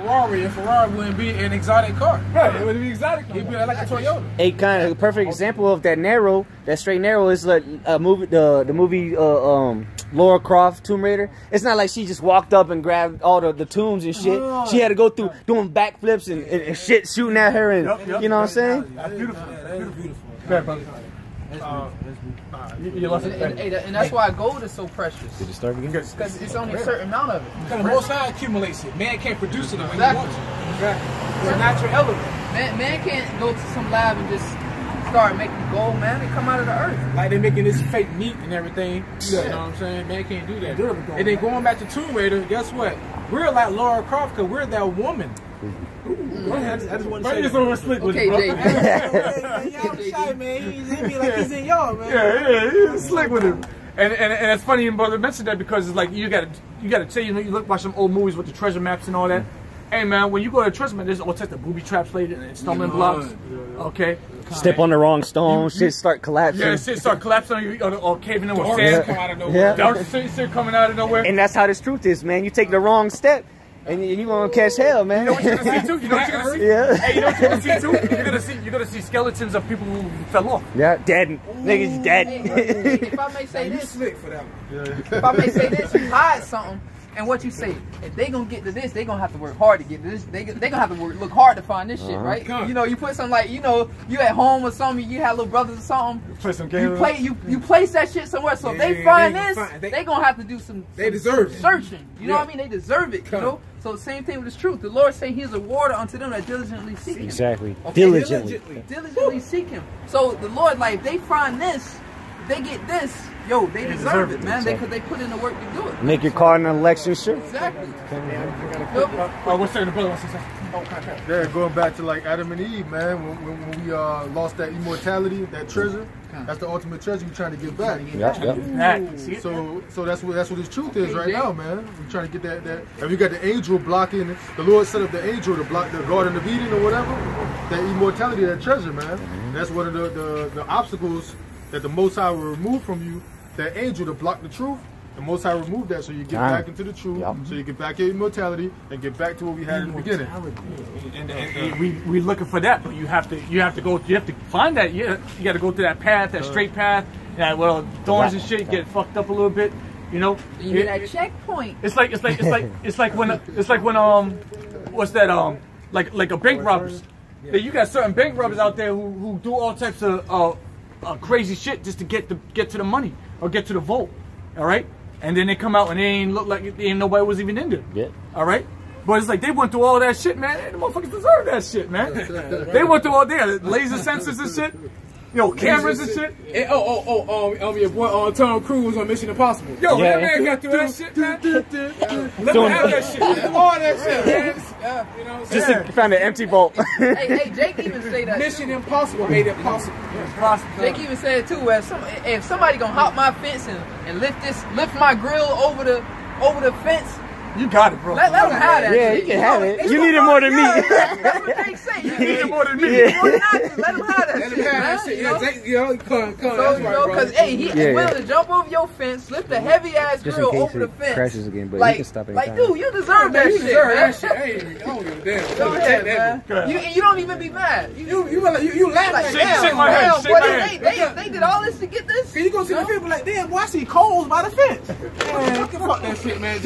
Ferrari, and Ferrari wouldn't be an exotic car. Right, it wouldn't be exotic. It'd be like a Toyota. A kind of perfect example of that narrow, that straight narrow is like a movie, the movie Lara Croft Tomb Raider. It's not like she just walked up and grabbed all the tombs and shit. She had to go through doing backflips and shit shooting at her, and you know what I'm saying? That's beautiful. That is beautiful. Fair, brother. And that's why gold is so precious. Did it start again? Because it's only a certain amount of it. Because the Most High accumulates it. Man can't produce it the way he Exactly. wants it. It's a natural element. Man can't go to some lab and just start making gold, man. They come out of the earth. Like they're making this fake meat and everything. You know what I'm saying? Man can't do that. And then going back to Tomb Raider, guess what? We're like Lara Croft because we're that woman. I just want to say this over slick with Okay, it, bro. Jay. Y'all shy, man. He's in me like he's in y'all, man. Yeah, he's slick with him. And it's funny you brother mentioned that because it's like you gotta say, you know, you watch some old movies with the treasure maps and all that. Hey man, when you go to a treasure map, there's all types of booby traps laid and stumbling blocks. Okay. Step on the wrong stone, shit start collapsing. Yeah, shit start collapsing on you or caving in with Dark sand. come out of nowhere. Dark shit coming out of nowhere. And that's how this truth is, man. You take the wrong step, and you gonna catch hell, man. You know what you're gonna see too? You know what you're gonna see? Yeah. Hey, you know what you're gonna see too? You're gonna see skeletons of people who fell off. Yeah, dead. Niggas dead. If I may say You this, slick for that one. if I may say this, you hide something, and what you say, if they gonna get to this, they gonna have to work hard to get to this. They gonna have to look hard to find this shit, right? You know, you put something like, you know, you at home or something, you have little brothers or something. Play some You games. you place that shit somewhere. So if they find this, they gonna have to do some. They deserve it. Searching. You know what I mean? They deserve it. You know. So same thing with this truth. The Lord say He's a rewarder unto them that diligently seek Him. Exactly. Okay? Diligently seek Him. So the Lord, like, if they find this, they get this. Yo, they deserve it, man. Because they put in the work to do it. Make your car an election shirt. Exactly. What's that? The brother wants to say? Yeah, going back to like Adam and Eve, man, when we lost that immortality, that treasure, that's the ultimate treasure you're trying to get back. So that's what his truth is right now, man. We're trying to get that. If you got the angel blocking, the Lord set up the angel to block the Garden of Eden or whatever, that immortality, that treasure, man. That's one of the obstacles that the Most High will remove from you, that angel to block the truth. The Most High removed that so you get back into the truth, so you get back your immortality and get back to what we had in the beginning. And we looking for that, but you have to find that. You got to go through that path, that straight path. Yeah, well, thorns and shit get fucked up a little bit, you know. You get that checkpoint. It's like when what's that like a bank robbers. Yeah, you got certain bank robbers out there who do all types of crazy shit just to get to the money or get to the vault. All right. And then they come out and they ain't look like nobody was even in there. Yeah. All right. But it's like they went through all that shit, man. Hey, the motherfuckers deserve that shit, man. They went through all their laser sensors and shit. Yo, cameras and shit. And, your boy Tom Cruise on Mission Impossible. Yo, that man got through that shit, man. Let him have that shit. All that shit, man. You know what I'm saying? Just found an empty vault. hey, Jake even say that. Mission Impossible made it possible. Jake even said too, if somebody gonna hop my fence and lift my grill over the fence. You got it, bro. Let them have that. Yeah, you can have it. You need it more than me. That's what they say. You need it more than me. Let them have that shit, man. Because hey, he willing to jump over your fence, lift a heavy ass grill over the fence. Crashes again, but like, he can stop anytime. Like, dude, you deserve that shit, man. Hey, I don't give a damn. Go ahead, man. You don't even be mad. You laugh like, shake my head. They did all this to get this. Can you go see the film like, damn, boy, I see coals by the fence. Man, fuck that shit, man.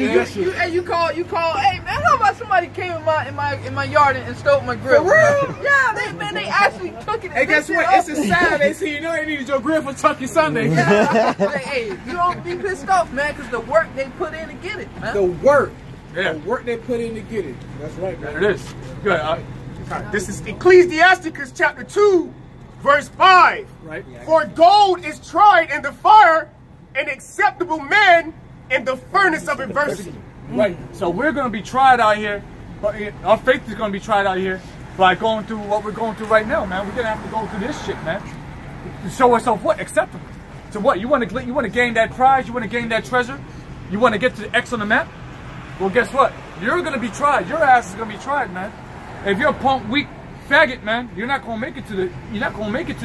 You call, hey man, how about somebody came in my yard and stole my grill? For real? Yeah, they actually took it. Hey, guess what? It's a sign. They see, you know, they needed your grill for Chucky Sunday. Yeah. Hey, you don't be pissed off, man, because the work they put in to get it, man. The work they put in to get it. That's right, man. It is. Good. This is Ecclesiasticus chapter 2, verse 5. Right. For gold is tried in the fire, an acceptable man in the furnace of adversity. Right. So we're going to be tried out here. But our faith is going to be tried out here by going through what we're going through right now, man. We're going to have to go through this shit, man. To show ourselves what? Acceptable. So what? You want to gain that prize? You want to gain that treasure? You want to get to the X on the map? Well, guess what? You're going to be tried. Your ass is going to be tried, man. If you're a punk, weak faggot, man, you're not going to make it to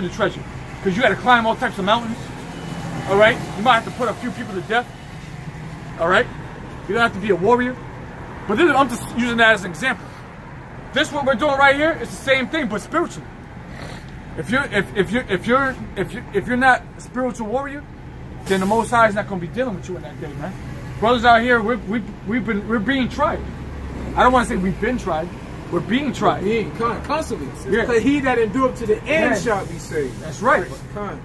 the treasure because you got to climb all types of mountains. All right? You might have to put a few people to death. All right? You're going to have to be a warrior. But this, I'm just using that as an example. This what we're doing right here is the same thing, but spiritually. If you're not a spiritual warrior, then the Most High is not going to be dealing with you in that day, man. Brothers out here, we're being tried. I don't want to say we've been tried. We're being tried. Constantly. Because he that endureth to the end shall be saved. That's right.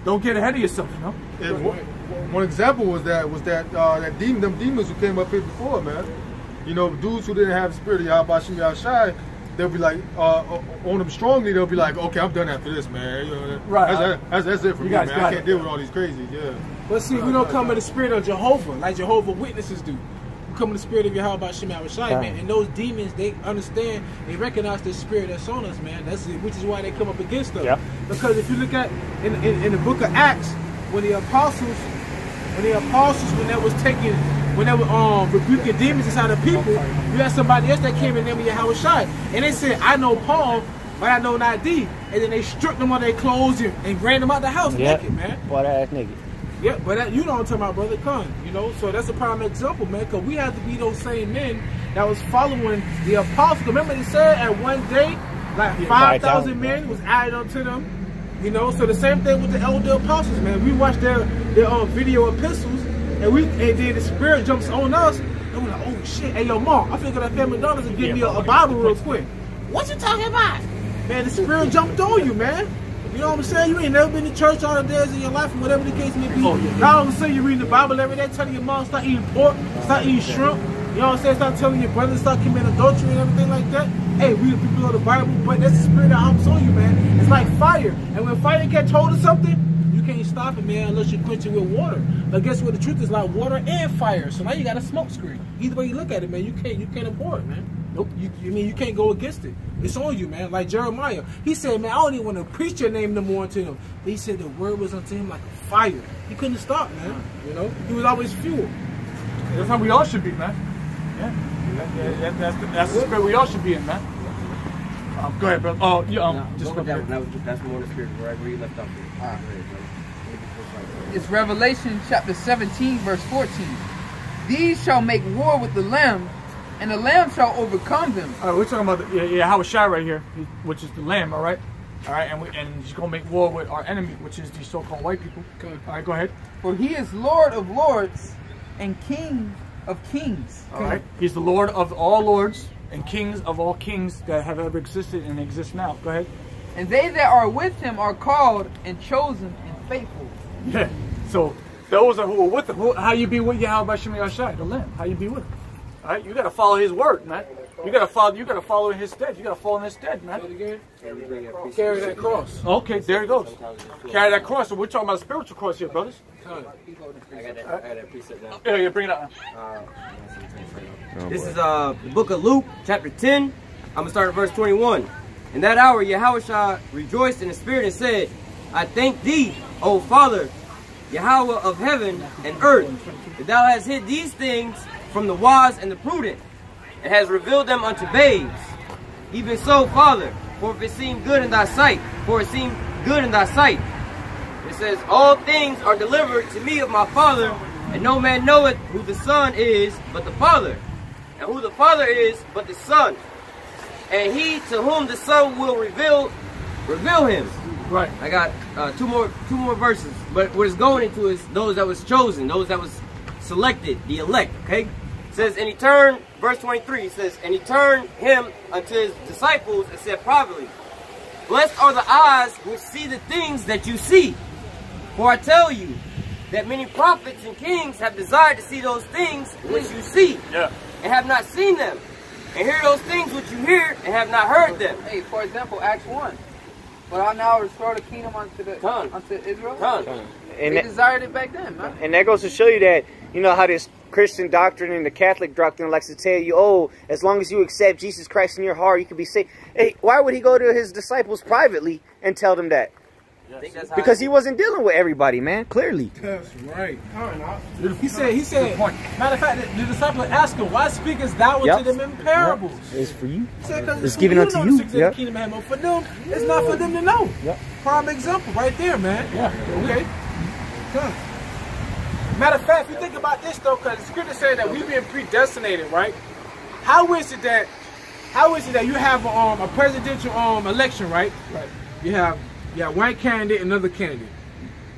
Don't get ahead of yourself, you know. And one example was that them demons who came up here before, man. You know, dudes who didn't have the spirit of Yahweh Shai, they'll be like on them strongly. They'll be like, okay, I'm done after this, man. You know, right. That's it for me, man. I can't deal with all these crazies. Yeah. But see, we don't come in the spirit of Jehovah like Jehovah Witnesses do. We come in the spirit of Yahweh Shai, man. And those demons, they understand, they recognize the spirit that's on us, man. Which is why they come up against us. Yep. Because if you look at in the book of Acts, when they were rebuking demons inside of people, you had somebody else that came in the name of Yahweh Shai, and they said, I know Paul, but I know not thee. And then they stripped them of their clothes and ran them out the house naked, man. Boy, that ass naked. Yeah, but you know what I'm talking about, brother. Con, you know, so that's a prime example, man, because we have to be those same men that was following the apostles. Remember they said at one day, like 5,000 men was added unto them. You know, so the same thing with the elder apostles, man. We watched their video epistles, and then the spirit jumps on us, and we're like, oh shit, hey yo, mom, I feel like that family dollars and give me a Bible real quick. What you talking about? Man, the spirit jumped on you, man. You know what I'm saying? You ain't never been to church all the days of your life, or whatever the case may be. Now all of a sudden you reading the Bible every day, telling your mom start eating pork, start eating shrimp. You know what I'm saying? Start telling your brothers start committing adultery and everything like that. Hey, we the people of the Bible, but that's the spirit that humps on you, man. It's like fire. And when fire catch hold of something, you can't stop it, man, unless you quench it with water. But guess what? The truth is like water and fire. So now you got a smoke screen. Either way you look at it, man, you can't avoid it, man. Nope. You can't go against it. It's on you, man. Like Jeremiah. He said, man, I don't even want to preach your name no more unto him. But he said the word was unto him like a fire. He couldn't stop, man. You know? He was always fuel. That's how we all should be, man. Yeah. That's the spirit we all should be in, man. Go ahead, brother. Oh, just go ahead. That's more the spirit where you left off. It's Revelation chapter 17, verse 14. These shall make war with the Lamb, and the Lamb shall overcome them. All right, we're talking about Yahweh Shai right here, which is the Lamb, all right? All right, and he's going to make war with our enemy, which is the so-called white people. All right, go ahead. For he is Lord of lords and King of kings. All right, he's the Lord of all lords and kings of all kings that have ever existed and exist now. Go ahead. And they that are with him are called and chosen and faithful. Yeah, so those are who are with him. How you be with Yahweh Shai, the Lamb? How you be with him? All right, you got to follow his word, man. You got to follow in his stead. You got to follow in his stead, man. Carry that cross. Okay, there he goes. Carry that cross. So we're talking about a spiritual cross here, brothers. I got that precept now. Yeah, bring it up. This is the book of Luke, chapter 10. I'm going to start at verse 21. In that hour, Yahweh rejoiced in the spirit and said, I thank thee, O Father, Yahweh of heaven and earth, that thou hast hid these things from the wise and the prudent, and has revealed them unto babes. Even so, Father, for if it seemed good in thy sight, It says, all things are delivered to me of my Father, and no man knoweth who the Son is but the Father, and who the Father is but the Son, and he to whom the Son will reveal him. Right. I got two more verses, but what it's going into is those that was chosen, those that was selected, the elect. Okay. It says, and he turned, verse 23, it says, and he turned him unto his disciples and said privately, blessed are the eyes which see the things that you see. For I tell you that many prophets and kings have desired to see those things which you see, and have not seen them, and hear those things which you hear, and have not heard them. Hey, for example, Acts 1. But I now restore the kingdom unto Israel. And they desired it back then, man. And that goes to show you that, you know, how this Christian doctrine and the Catholic doctrine likes to tell you, oh, as long as you accept Jesus Christ in your heart, you can be saved. Hey, why would he go to his disciples privately and tell them that? Because he wasn't dealing with everybody, man. Clearly. That's right. He said. Matter of fact, the disciple asked him, "Why speakest thou unto them in parables?" It's for you. He said, it's given unto you. The kingdom of heaven. For them, it's not for them to know. Prime example, right there, man. Okay. Matter of fact, if you think about this though, because the scripture said that we've been predestinated, right? how is it that you have a presidential election, right? Right. You have one candidate, another candidate.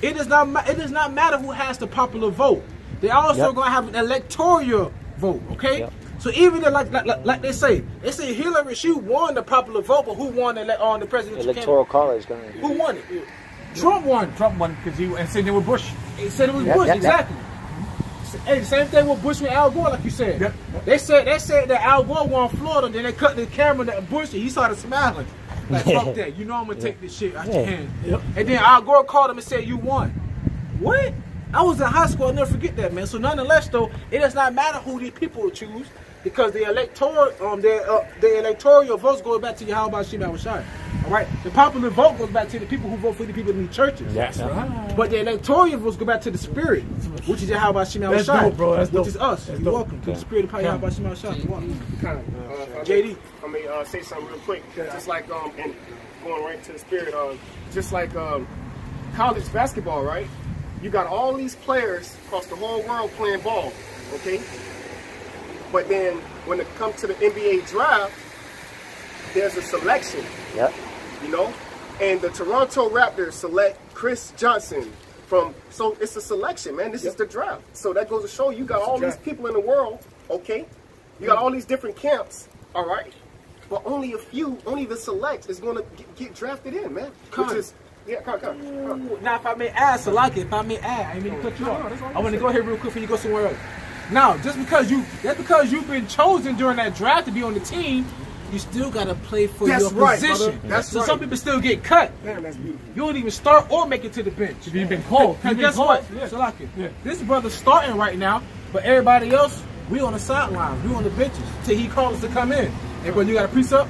It does not matter who has the popular vote. They also gonna have an electoral vote, okay? Yep. So even like they say Hillary, she won the popular vote, but who won the presidential electoral candidate? college? Who won it? Trump won. Trump won because he said it was Bush. He said it was Bush, exactly. Hey, same thing with Bush with Al Gore, like you said. Yep. They said that Al Gore won Florida, then they cut the camera to Bush, and he started smiling. Like, fuck that. You know I'm gonna take this shit out your hand. Yep. And then Al Gore called him and said, "You won." What? I was in high school. I'll never forget that, man. So nonetheless, though, it does not matter who these people choose, because the electoral votes go back to Yahweh Shema Shai. All right, the popular vote goes back to the people who vote for the people in the churches. Yes. But the electoral votes go back to the spirit, which is Yahweh Shema Shai, which is us. You're welcome to the spirit of Yahweh Shema Shai. You're welcome. JD. I mean, say something real quick. Just like and going right to the spirit, just like college basketball, right? You got all these players across the whole world playing ball, okay? But then when it comes to the NBA draft, there's a selection. Yep. You know? And the Toronto Raptors select Chris Johnson from, so it's a selection, man. This is the draft. So that goes to show you got all these people in the world, okay? You got all these different camps, all right? But only a few, only the select is going to get drafted in, man. Which is, now, if I may add, if I may add, I didn't mean to cut you off. I want to go ahead real quick before you go somewhere else. Now, just because you've been chosen during that draft to be on the team, you still gotta play for your position. So some people still get cut. Man, that's beautiful. You don't even start or make it to the bench. You've been called. And guess what? This brother's starting right now, but everybody else, we on the sidelines, we on the benches till he calls us to come in. Hey, bro, you got a precept?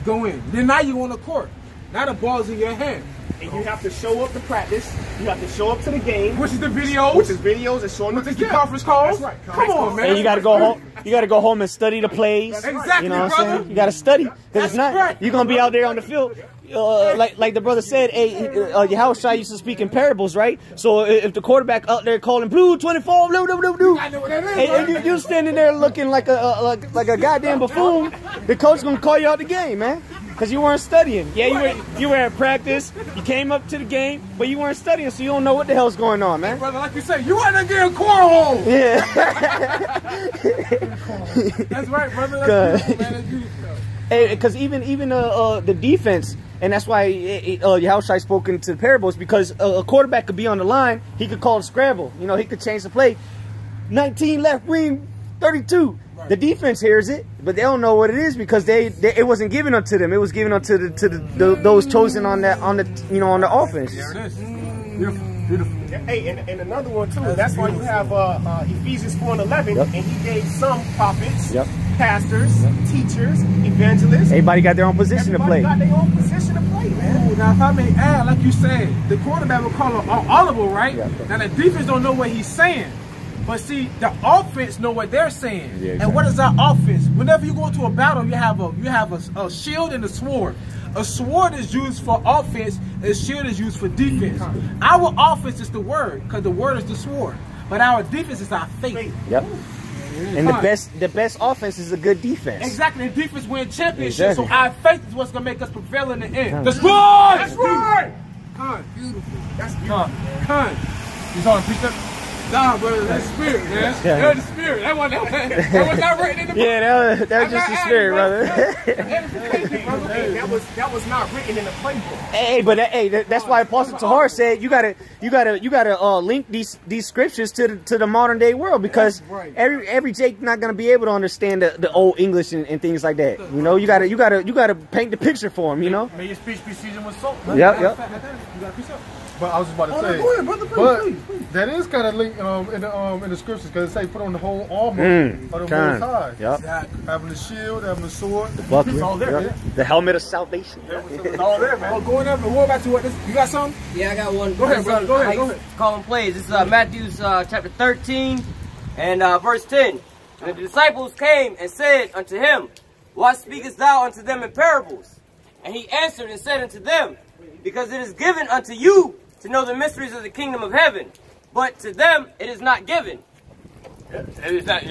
Go in. Then now you on the court. Now the ball's in your hand. And you have to show up to practice. You have to show up to the game. Which is the videos. Which is videos and showing up to the conference calls. That's right. Come on, man. And you got to go home. You got to go home and study the plays. Exactly, you know what I'm saying? You got to study, because if not, you're gonna be out there on the field. Like the brother said, Yahweh Shai used to speak in parables, right? So if the quarterback out there calling blue 24, blue, blue, blue, blue, and you standing there looking like a goddamn buffoon, the coach gonna call you out the game, man. Because you weren't studying. Yeah, you were at practice. You came up to the game, but you weren't studying, so you don't know what the hell's going on, man. Hey, brother, like you said, you want to get a cornhole. Yeah. That's right, brother. That's beautiful, man. That's beautiful. Hey, because even the defense, and that's why Yahweh Shai spoke into the parables, because a quarterback could be on the line, he could call a scramble. You know, he could change the play. 19 left wing, 32. The defense hears it, but they don't know what it is, because it wasn't given unto them. It was given unto those chosen on the offense. There it is. Beautiful. Hey, and another one too. That's why you have Ephesians 4:11, and he gave some prophets, pastors, teachers, evangelists. Everybody got their own position to play. Got their own position to play, man. Ooh, now, if I may add, like you said, the quarterback will call an audible, right? Yeah. Now the defense don't know what he's saying. But see, the offense know what they're saying. Yeah, exactly. And what is our offense? Whenever you go into a battle, you have a shield and a sword. A sword is used for offense, a shield is used for defense. Our offense is the word, because the word is the sword. But our defense is our faith. Yep. And the best offense is a good defense. Exactly. The defense wins championships. Exactly. So our faith is what's gonna make us prevail in the end. That's right. That's right. Beautiful. That's beautiful. He's on precept. Nah, brother, that's spirit, man. That was the spirit. That was not written in the book. Yeah, that was just the spirit, brother. That was not written in the playbook. Hey, but that's why Apostle Tahar said you gotta link these scriptures to the modern day world, because every Jake not gonna be able to understand the old English and things like that. You know, you gotta paint the picture for him. You know. May your speech be seasoned with salt. Yep. But I was just about to say, go ahead, brother, please. That is kind of linked in the scriptures, because it say put on the whole armor of the Most High. Yep. Having the shield, having the sword, the buckler, it's all there, the helmet of salvation. It's all there, man. Going up and what about you? You got something? Yeah, I got one. Go ahead, brother. Go ahead. Calling plays. This is Matthew chapter 13 and verse 10. And the disciples came and said unto him, Why speakest thou unto them in parables? And he answered and said unto them, Because it is given unto you to know the mysteries of the kingdom of heaven, but to them it is not given. It is not.